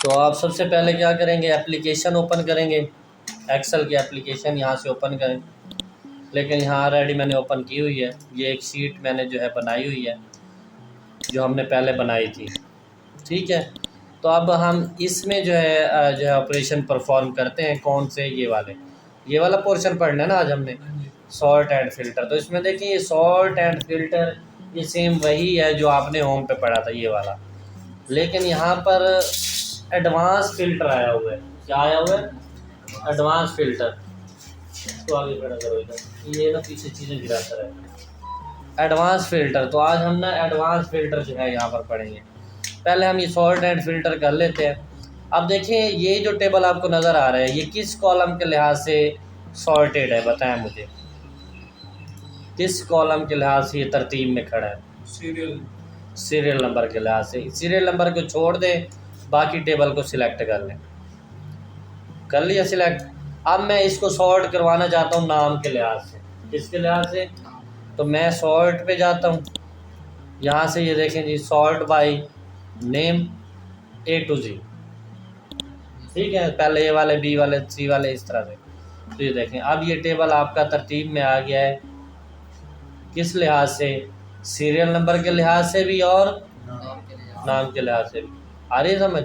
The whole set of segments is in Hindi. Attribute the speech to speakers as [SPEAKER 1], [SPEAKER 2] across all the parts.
[SPEAKER 1] तो आप सबसे पहले क्या करेंगे, एप्लीकेशन ओपन करेंगे, एक्सेल की एप्लीकेशन यहाँ से ओपन करें। लेकिन यहाँ ऑलरेडी मैंने ओपन की हुई है, ये एक शीट मैंने जो है बनाई हुई है जो हमने पहले बनाई थी, ठीक है। तो अब हम इसमें जो है ऑपरेशन परफॉर्म करते हैं। कौन से, ये वाला पोर्शन पढ़ना है ना आज हमने, सॉर्ट एंड फ़िल्टर। तो इसमें देखिए ये सॉर्ट एंड फ़िल्टर ये सेम वही है जो आपने होम पे पढ़ा था, ये वाला। लेकिन यहाँ पर एडवांस फ़िल्टर आया हुआ है। क्या आया हुआ है? Advance filter. तो आगे खड़ा करो इधर, ये ना पीछे चीज़ें गिराता रहता है। एडवांस फ़िल्टर, तो आज हम ना एडवांस फ़िल्टर जो है यहाँ पर पढ़ेंगे। पहले हम ये सॉर्ट एंड फ़िल्टर कर लेते हैं। अब देखें ये जो टेबल आपको नज़र आ रहा है, ये किस कॉलम के लिहाज से सॉर्टेड है, बताएं मुझे। किस कॉलम के लिहाज से ये तरतीब में खड़ा है? सीरियल नंबर के लिहाज से। सीरियल नंबर को छोड़ दें, बाकी टेबल को सिलेक्ट कर लें। कर लिया सिलेक्ट। अब मैं इसको सॉर्ट करवाना चाहता हूँ नाम के लिहाज से। किसके लिहाज से? तो मैं सॉर्ट पे जाता हूँ, यहाँ से ये देखें जी, sort by name A to Z, ठीक है। पहले ए वाले, बी वाले, सी वाले, इस तरह से। तो ये देखें अब ये टेबल आपका तरतीब में आ गया है। किस लिहाज से? सीरियल नंबर के लिहाज से भी और नाम के लिहाज से भी। आ रही है समझ?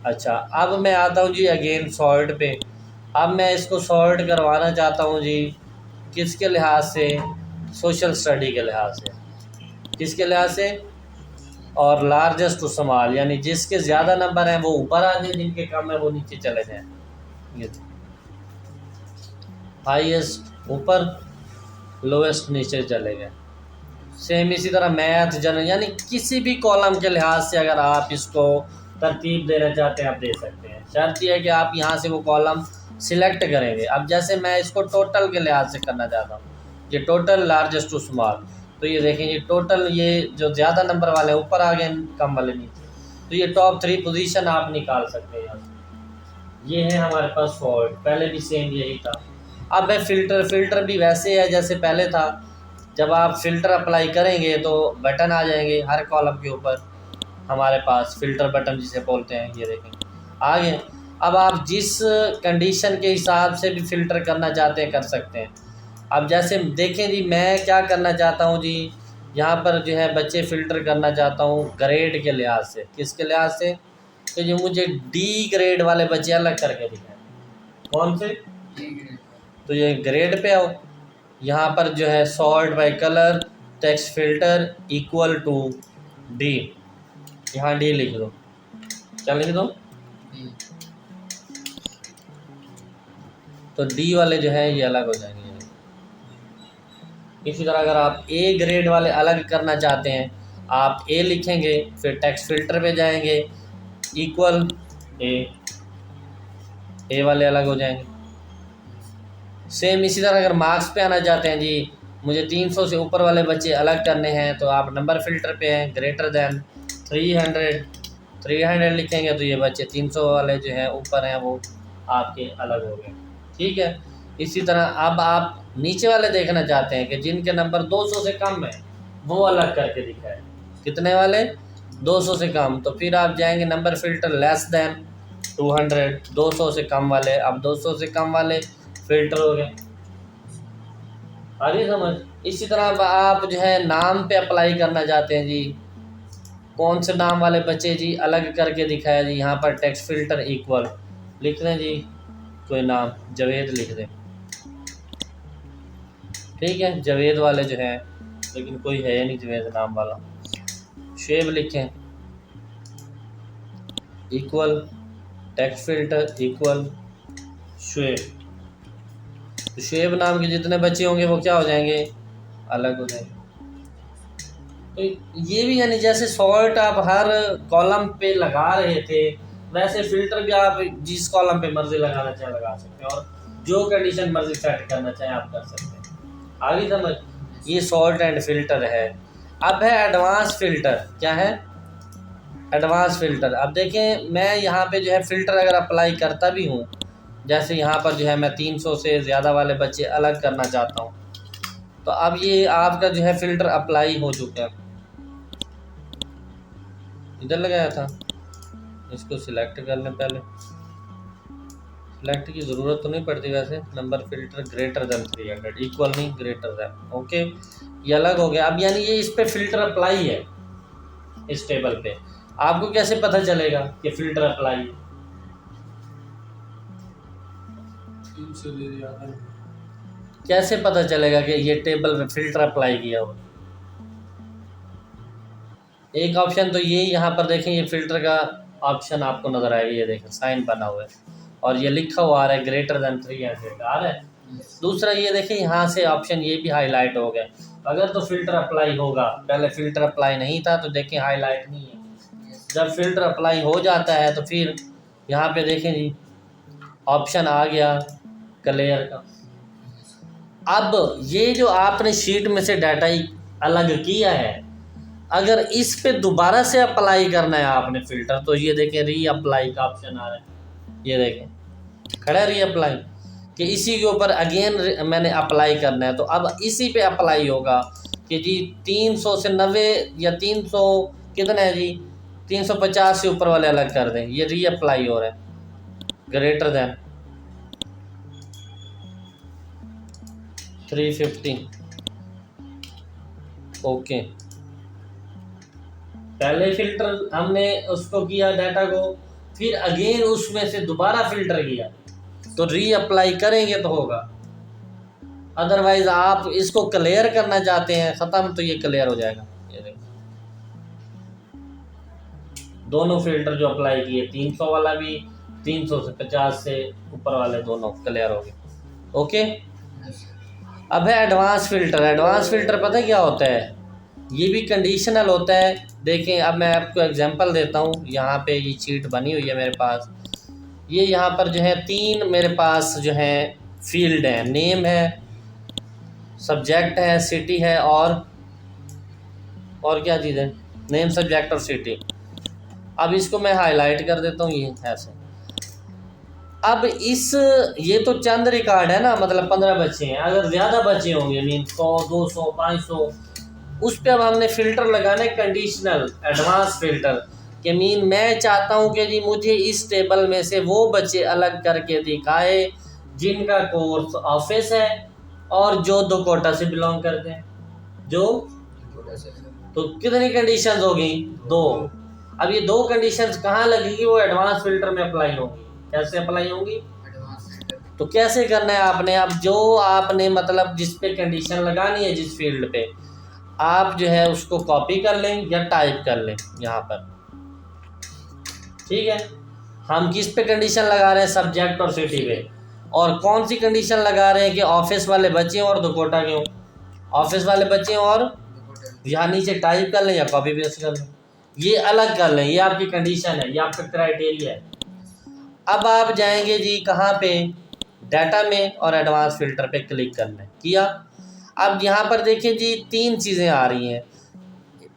[SPEAKER 1] अच्छा, अब मैं आता हूँ जी अगेन सॉर्ट पे। अब मैं इसको सॉर्ट करवाना चाहता हूँ जी किसके लिहाज से? सोशल स्टडी के लिहाज से। किसके लिहाज से? और लार्जेस्ट टू स्मॉल, यानी जिसके ज़्यादा नंबर हैं वो ऊपर आ जाए, जिनके कम है वो नीचे चले जाएं। ये हाईएस्ट ऊपर, लोएस्ट नीचे चले गए। सेम इसी तरह मैथ, जनरल, यानी किसी भी कॉलम के लिहाज से अगर आप इसको तरतीब देना चाहते हैं आप दे सकते हैं। शर्त यह है कि आप यहाँ से वो कॉलम सिलेक्ट करेंगे। अब जैसे मैं इसको टोटल के लिहाज से करना चाहता हूँ, ये टोटल लार्जेस्ट टू स्मॉल, तो ये देखें ये टोटल, ये जो ज़्यादा नंबर वाले ऊपर आ गए, कम वाले नीचे। तो ये टॉप 3 पोजीशन आप निकाल सकते हैं यहाँ से। ये है हमारे पास सॉर्ट, पहले भी सेम यही था। अब है फ़िल्टर भी वैसे है जैसे पहले था। जब आप फ़िल्टर अप्लाई करेंगे तो बटन आ जाएंगे हर कॉलम के ऊपर, हमारे पास फ़िल्टर बटन जिसे बोलते हैं, ये देखें आ गए। अब आप जिस कंडीशन के हिसाब से भी फ़िल्टर करना चाहते हैं कर सकते हैं। अब जैसे देखें जी, मैं क्या करना चाहता हूँ जी, यहाँ पर जो है बच्चे फ़िल्टर करना चाहता हूँ ग्रेड के लिहाज से। किसके लिहाज से? तो जो मुझे डी ग्रेड वाले बच्चे अलग करके दिखाएं। कौन से? तो ये ग्रेड पे आओ, यहाँ पर जो है sort by colour, text filter equal to D, यहाँ डी लिख दो। क्या लिख दो? तो डी वाले जो है ये अलग हो जाएंगे। इसी तरह अगर आप ए ग्रेड वाले अलग करना चाहते हैं, आप ए लिखेंगे, फिर टेक्स्ट फ़िल्टर पे जाएंगे, इक्वल ए वाले अलग हो जाएंगे। सेम इसी तरह अगर मार्क्स पे आना चाहते हैं जी, मुझे 300 से ऊपर वाले बच्चे अलग करने हैं, तो आप नंबर फ़िल्टर पे हैं, ग्रेटर दैन 300 लिखेंगे, तो ये बच्चे 300 वाले जो हैं ऊपर हैं वो आपके अलग हो गए, ठीक है। इसी तरह अब आप नीचे वाले देखना चाहते हैं कि जिनके नंबर 200 से कम है वो अलग करके दिखाए। कितने वाले? 200 से कम। तो फिर आप जाएंगे नंबर फ़िल्टर लेस दैन 200, 200 से कम वाले। अब 200 से कम वाले फ़िल्टर हो गए। आ रही समझ? इसी तरह अब आप जो है नाम पे अप्लाई करना चाहते हैं जी, कौन से नाम वाले बच्चे जी अलग करके दिखाया जी। यहाँ पर टेक्स्ट फ़िल्टर इक्वल लिख दें जी, कोई नाम जावेद लिख दें, ठीक है। जावेद वाले जो हैं, लेकिन कोई है नहीं जावेद नाम वाला। शुएब लिखें, equal text filter equal Shoaib. तो शुएब नाम के जितने बच्चे होंगे वो क्या हो जाएंगे? अलग हो जाएंगे। तो ये भी यानी जैसे सॉर्ट आप हर कॉलम पे लगा रहे थे, वैसे फ़िल्टर भी आप जिस कॉलम पे मर्जी लगाना चाहे लगा सकते हैं, और जो कंडीशन मर्जी सेट करना चाहें आप कर सकते हैं। आगे समझ? ये सॉर्ट एंड फ़िल्टर है। अब है एडवांस फ़िल्टर। क्या है? Advance filter. अब देखें मैं यहाँ पे जो है फ़िल्टर अगर अप्लाई करता भी हूँ, जैसे यहाँ पर जो है मैं 300 से ज़्यादा वाले बच्चे अलग करना चाहता हूँ, तो अब ये आपका जो है फ़िल्टर अप्लाई हो चुका है। इधर लगाया था, इसको सिलेक्ट कर लें। पहले सिलेक्ट की ज़रूरत तो नहीं पड़ती वैसे। Number filter greater than 300, equal नहीं ग्रेटर देन। ओके, ये अलग हो गया। अब यानी ये इस पे फिल्टर अप्लाई है, इस टेबल पे। आपको कैसे पता चलेगा कि फिल्टर अप्लाई है? कैसे पता चलेगा कि ये टेबल में फिल्टर अप्लाई किया हो? एक ऑप्शन तो ये यहाँ पर देखें, ये फिल्टर का ऑप्शन आपको नजर आएगा, ये देखें साइन बना हुआ है और ये लिखा हुआ आ रहा है ग्रेटर देन 300 आ रहा है। दूसरा ये देखें यहाँ से ऑप्शन ये भी हाईलाइट हो गया। अगर तो फिल्टर अप्लाई होगा, पहले फिल्टर अप्लाई नहीं था तो देखें हाईलाइट नहीं है। जब फिल्टर अप्लाई हो जाता है तो फिर यहाँ पे देखें जी ऑप्शन आ गया क्लियर का। अब ये जो आपने शीट में से डाटा अलग किया है, अगर इस पे दोबारा से अप्लाई करना है आपने फिल्टर, तो ये देखें री अप्लाई का ऑप्शन आ रहा है, ये देखें खड़ा री अप्लाई, कि इसी के ऊपर अगेन मैंने अप्लाई करना है। तो अब इसी पे अप्लाई होगा कि जी 300 से 90 या 300 कितना है जी, 350 से ऊपर वाले अलग कर दें। ये री अप्लाई हो रहा है ग्रेटर देन 350। ओके, पहले फिल्टर हमने उसको किया डाटा को, फिर अगेन उसमें से दोबारा फिल्टर किया, तो री अप्लाई करेंगे तो होगा। अदरवाइज आप इसको क्लियर करना चाहते हैं ख़त्म, तो ये क्लियर हो जाएगा। ये देखो दोनों फिल्टर जो अप्लाई किए, 300 वाला भी, 300 से 50 से ऊपर वाले दोनों क्लियर हो गए। ओके, अब है एडवांस फिल्टर। एडवांस फिल्टर पता है क्या होता है? ये भी कंडीशनल होता है। देखें अब मैं आपको एग्जांपल देता हूँ। यहाँ पे ये शीट बनी हुई है मेरे पास, ये यहाँ पर जो है 3 मेरे पास जो है फील्ड है, नेम है, सब्जेक्ट है, सिटी है और क्या चीज़ है, नेम सब्जेक्ट और सिटी। अब इसको मैं हाईलाइट कर देता हूँ, ये ऐसे। अब ये तो चंद रिकॉर्ड है ना, मतलब 15 बच्चे हैं। अगर ज़्यादा बच्चे होंगे मीन 100 200 500, उस पर अब हमने फ़िल्टर लगाने कंडीशनल एडवांस फ़िल्टर कि मीन मैं चाहता हूँ कि जी मुझे इस टेबल में से वो बच्चे अलग करके दिखाए जिनका कोर्स ऑफिस है और जो 2 कोटा से बिलोंग करते हैं। जो तो कितनी कंडीशंस होगी? 2। अब ये 2 कंडीशंस कहाँ लगेगी? वो एडवांस फिल्टर में अप्लाई होगी। कैसे अप्लाई होंगी? तो कैसे करना है आपने? अब जो आपने मतलब जिस पे कंडीशन लगानी है, जिस फील्ड पे, आप जो है उसको कॉपी कर लें या टाइप कर लें यहाँ पर। ठीक है, हम किस पे कंडीशन लगा रहे हैं? सब्जेक्ट और सिटी पे। और कौन सी कंडीशन लगा रहे हैं कि ऑफिस वाले बच्चे और 2 कोटा के हों। ऑफिस वाले बच्चे और यहाँ नीचे टाइप कर लें या कॉपी पेस्ट कर लें, ये अलग कर लें। ये आपकी कंडीशन है, ये आपका क्राइटेरिया है। अब आप जाएंगे जी कहाँ पे? डाटा में, और एडवांस फिल्टर पे क्लिक करना है। किया। अब यहाँ पर देखिए जी 3 चीज़ें आ रही हैं।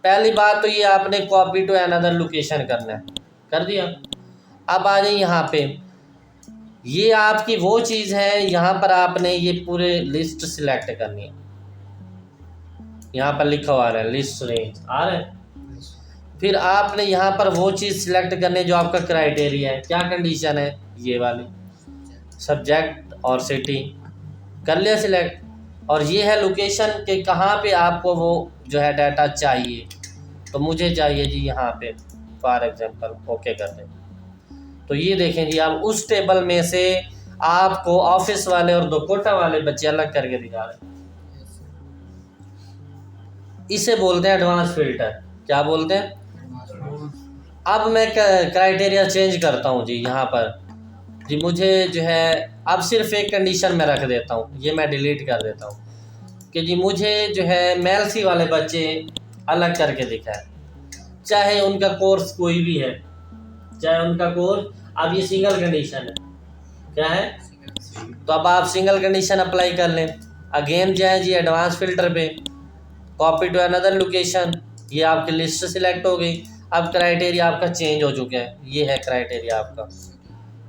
[SPEAKER 1] पहली बात तो ये आपने कॉपी टू अनदर लोकेशन करना है, कर दिया। अब आ जाइए यहाँ पे, ये आपकी वो चीज़ है, यहाँ पर आपने ये पूरे लिस्ट सिलेक्ट करनी है। यहाँ पर लिखा हुआ है लिस्ट रेंज आ रहा है। फिर आपने यहाँ पर वो चीज़ सिलेक्ट करनी है जो आपका क्राइटेरिया है। क्या कंडीशन है? ये वाली, सब्जेक्ट और सिटी कर लिया सिलेक्ट। और ये है लोकेशन कि कहाँ पे आपको वो जो है डाटा चाहिए। तो मुझे चाहिए जी यहाँ पे फॉर एग्जांपल, ओके कर दें। तो ये देखें जी, आप उस टेबल में से आपको ऑफिस वाले और 2 कोटा वाले बच्चे अलग करके दिखा रहे हैं। इसे बोलते हैं एडवांस फिल्टर। क्या बोलते हैं? अब मैं क्राइटेरिया चेंज करता हूँ जी। यहाँ पर जी मुझे जो है अब सिर्फ एक कंडीशन में रख देता हूँ, ये मैं डिलीट कर देता हूँ कि जी मुझे जो है मेल-सी वाले बच्चे अलग करके दिखाए, चाहे उनका कोर्स कोई भी है, चाहे उनका कोर्स। अब ये सिंगल कंडीशन है, क्या है? तो अब आप सिंगल कंडीशन अप्लाई कर लें। अगेन जाए जी एडवांस फिल्टर पे, कॉपी टू अनदर लोकेशन, ये आपकी लिस्ट सिलेक्ट हो गई। अब क्राइटेरिया आपका चेंज हो चुका है। ये है क्राइटेरिया आपका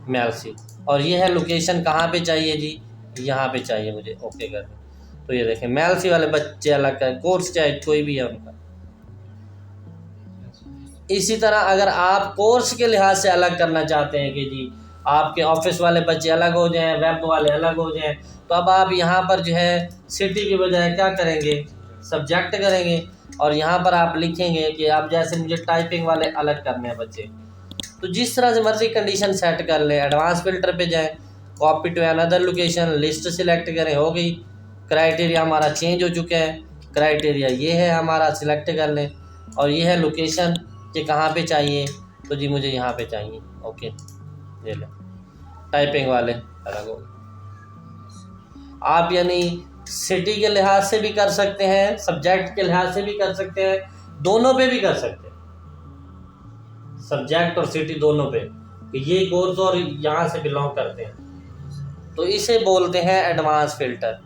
[SPEAKER 1] मेल सी, और ये है लोकेशन कहाँ पे चाहिए जी, यहाँ पे चाहिए मुझे, ओके कर दें। तो ये देखें मेल सी वाले बच्चे अलग का, कोर्स चाहे कोई भी है उनका। इसी तरह अगर आप कोर्स के लिहाज से अलग करना चाहते हैं कि जी आपके ऑफिस वाले बच्चे अलग हो जाएं, वेब वाले अलग हो जाएं, तो अब आप यहाँ पर जो है सिटी की बजाय क्या करेंगे, सब्जेक्ट करेंगे। और यहाँ पर आप लिखेंगे कि आप जैसे मुझे टाइपिंग वाले अलग करने हैं बच्चे, तो जिस तरह से मर्जी कंडीशन सेट कर लें। एडवांस फिल्टर पे जाएं, copy to another location, list select करें, हो गई। क्राइटेरिया हमारा चेंज हो चुका है, क्राइटेरिया ये है हमारा, सिलेक्ट कर लें। और ये है लोकेशन कि कहाँ पे चाहिए, तो जी मुझे यहाँ पे चाहिए, ओके ये ले। टाइपिंग वाले अलग हो गए। आप यानी सिटी के लिहाज से भी कर सकते हैं, सब्जेक्ट के लिहाज से भी कर सकते हैं, दोनों पे भी कर सकते हैं, सब्जेक्ट और सिटी दोनों पे, ये कोर्स और यहाँ से बिलोंग करते हैं, तो इसे बोलते हैं एडवांस फिल्टर।